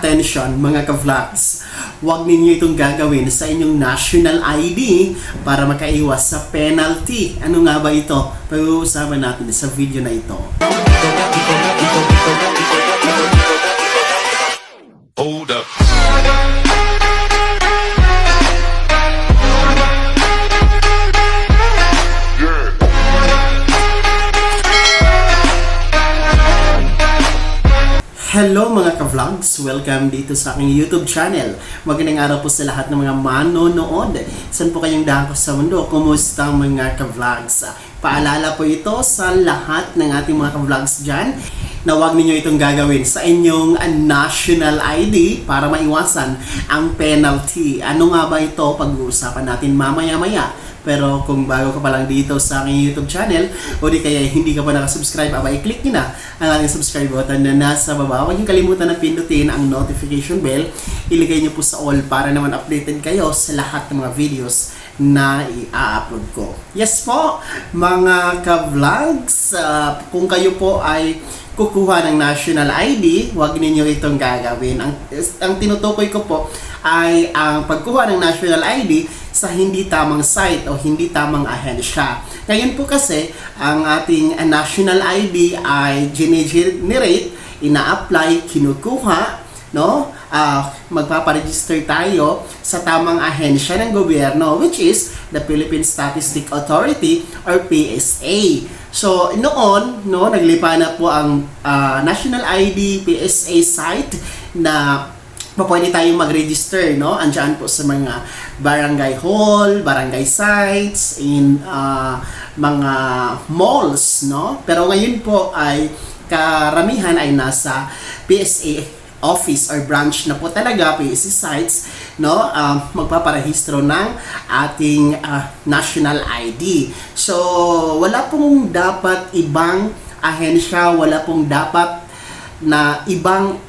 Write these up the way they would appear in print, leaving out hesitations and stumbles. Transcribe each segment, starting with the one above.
Attention mga ka-vlogs, huwag ninyo itong gagawin sa inyong national ID para makaiwas sa penalty. Ano nga ba ito? Pag-uusapan natin sa video na ito. Hold up. Hello mga ka-vlogs! Welcome dito sa aking YouTube channel. Magandang araw po sa lahat ng mga manonood. Saan po kayong dako sa mundo? Kumusta mga ka-vlogs? Paalala po ito sa lahat ng ating mga ka-vlogs dyan na huwag ninyo itong gagawin sa inyong national ID para maiwasan ang penalty. Ano nga ba ito? Pag-uusapan natin mamaya-maya. Pero kung bago ka pa lang dito sa aking YouTube channel o di kaya hindi ka pa nakasubscribe, i-click nyo na ang ating subscribe button na nasa baba. Huwag nyo kalimutan na pindutin ang notification bell. Ilagay nyo po sa all para naman updated kayo sa lahat ng mga videos na i-upload ko. Yes po, mga ka-vlogs, kung kayo po ay kukuha ng national ID, huwag ninyo itong gagawin. Ang tinutukoy ko po ay ang pagkuha ng national ID sa hindi tamang site o hindi tamang ahensya. Ngayon po kasi, ang ating national ID ay generate, ina-apply, kinukuha, no? Magpaparegister tayo sa tamang ahensya ng gobyerno, which is the Philippine Statistics Authority or PSA. So, noon, no, naglipa na po ang National ID PSA site na pwede tayong mag-register, no? Andiyan po sa mga barangay hall, barangay sites, in mga malls, no? Pero ngayon po ay karamihan ay nasa PSA office or branch na po talaga, PSA sites, no? Magpaparehistro ng ating national ID. So, wala pong dapat ibang ahensya, wala pong dapat na ibang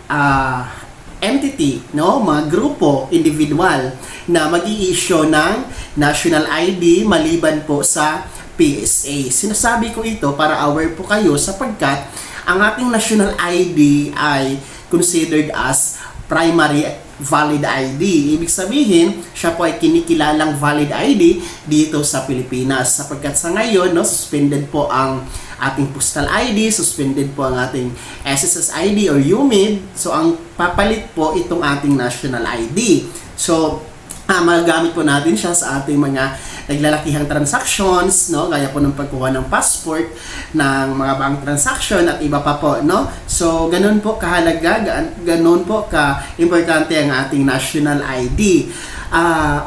entity, no, mga grupo, individual na mag-i-issue ng national ID maliban po sa PSA. Sinasabi ko ito para aware po kayo sapagkat ang ating national ID ay considered as primary valid ID. Ibig sabihin, siya po ay kinikilalang valid ID dito sa Pilipinas sapagkat sa ngayon, no, suspended po ang ating postal ID, suspended po ang ating SSS ID or UMID. So, ang papalit po itong ating national ID. So, magagamit po natin siya sa ating mga naglalakihang transactions, no? Gaya po ng pagkuha ng passport, ng mga bank transaction at iba pa po, no? So, ganun po kahalaga, ganun po ka-importante ang ating national ID.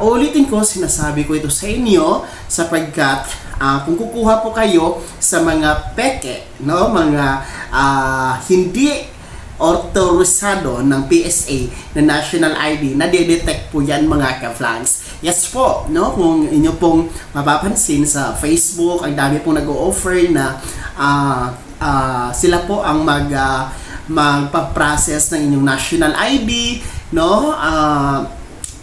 Ulitin ko, sinasabi ko ito sa inyo sapagkat kung kukuha po kayo sa mga peke, no, mga hindi authorizado ng PSA na national ID, na de-detect po yan mga ka-vlogs. Yes po, no, kung inyo pong mapapansin sa Facebook, ang dami pong nag-o-offer na sila po ang magpa-process ng inyong national ID, no?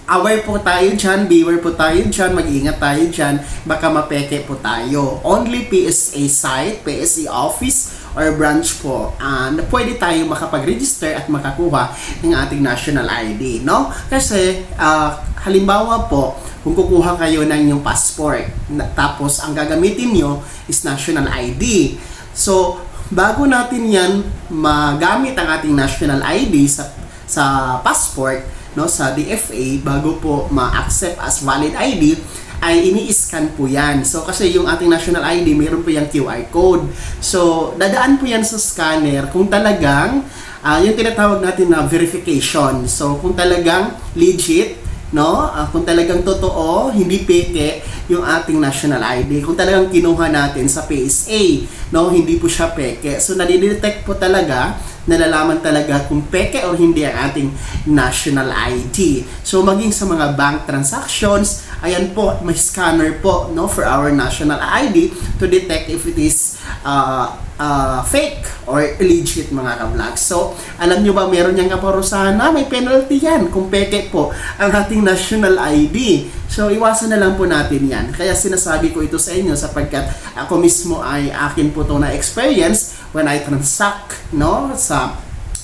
Aware po tayo dyan, beware po tayo dyan, mag-iingat tayo dyan, baka mapeke po tayo. Only PSA site, PSA office, or branch po, na pwede tayo makapag-register at makakuha ng ating national ID, no? Kasi, halimbawa po, kung kukuha kayo ng inyong passport, tapos ang gagamitin nyo is national ID. So, bago natin yan magamit ang ating national ID sa passport, no, sa DFA, bago po ma-accept as valid ID, ay ini-scan po yan. So, kasi yung ating national ID, mayroon po yung QR code. So, dadaan po yan sa scanner kung talagang, yung tinatawag natin na verification. So, kung talagang legit, no, kung talagang totoo, hindi peke yung ating national ID. Kung talagang kinuha natin sa PSA, no, hindi po siya peke. So, nadidetect po talaga, nalalaman talaga kung peke o hindi ang ating national ID. So, maging sa mga bank transactions, ayan po, may scanner po, no, for our national ID to detect if it is fake or legit mga ka-vlogs. So, alam nyo ba, meron niyang kaparusahan na may penalty yan kung peke po ang ating national ID. So, iwasan na lang po natin yan. Kaya sinasabi ko ito sa inyo sapagkat ako mismo ay akin po ito na experience when I transact, no, sa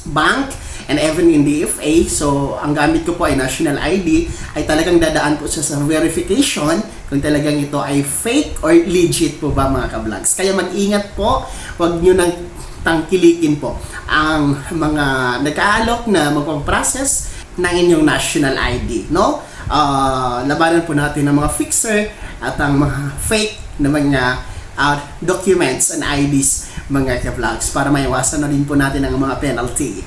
bank and even in DFA. So, ang gamit ko po ay national ID, ay talagang dadaan po siya sa verification kung talagang ito ay fake or legit po ba mga ka-vlogs. Kaya mag-ingat po, huwag nyo nang tangkilikin po ang mga nag-aalok na magpaprocess ng inyong national ID, no? Labanan po natin ang mga fixer at ang mga fake na mga documents and IDs mga ka-vlogs para maiwasan na rin po natin ang mga penalty.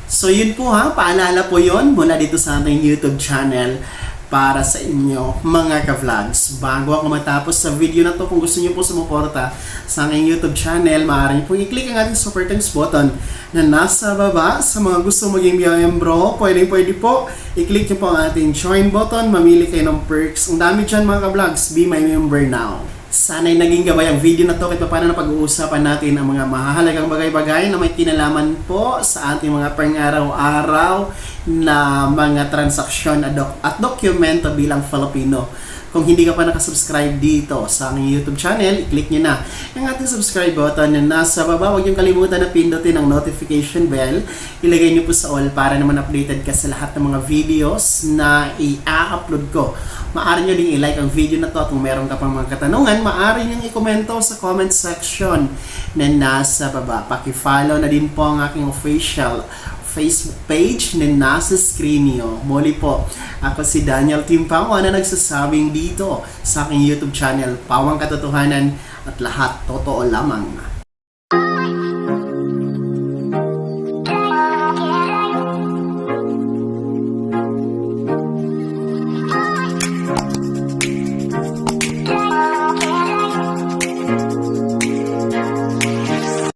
So yun po ha, paalala po yun mula dito sa ating YouTube channel para sa inyo mga ka-vlogs. Bago ako matapos sa video na to, kung gusto niyo po sumuporta sa aking YouTube channel, maaari po i-click ang ating super thanks button na nasa baba. Sa mga gusto maging miyembro, pwede po i-click niyo po ang ating join button, mamili kayo ng perks. Ang dami dyan mga ka-vlogs, be my member now. Sana'y naging gabay ang video na to kahit paano na pag-uusapan natin ang mga mahahalagang bagay-bagay na may kinalaman po sa ating mga pang-araw-araw na mga transaksyon at dokumento bilang Filipino. Kung hindi ka pa nakasubscribe dito sa aking YouTube channel, i-click nyo na ang ating subscribe button na nasa baba. Huwag nyo kalimutan na pindutin ang notification bell. Ilagay nyo po sa all para naman updated ka sa lahat ng mga videos na i-upload ko. Maaari nyo din i-like ang video na to at kung meron ka pang mga katanungan, maaari nyo i-komento sa comment section na nasa baba. Paki-follow na din po ang aking official Facebook page na nasa screen nyo. Muli po, ako si Daniel Timpao na nagsasabing dito sa aking YouTube channel, Pawang Katotohanan at lahat totoo lamang.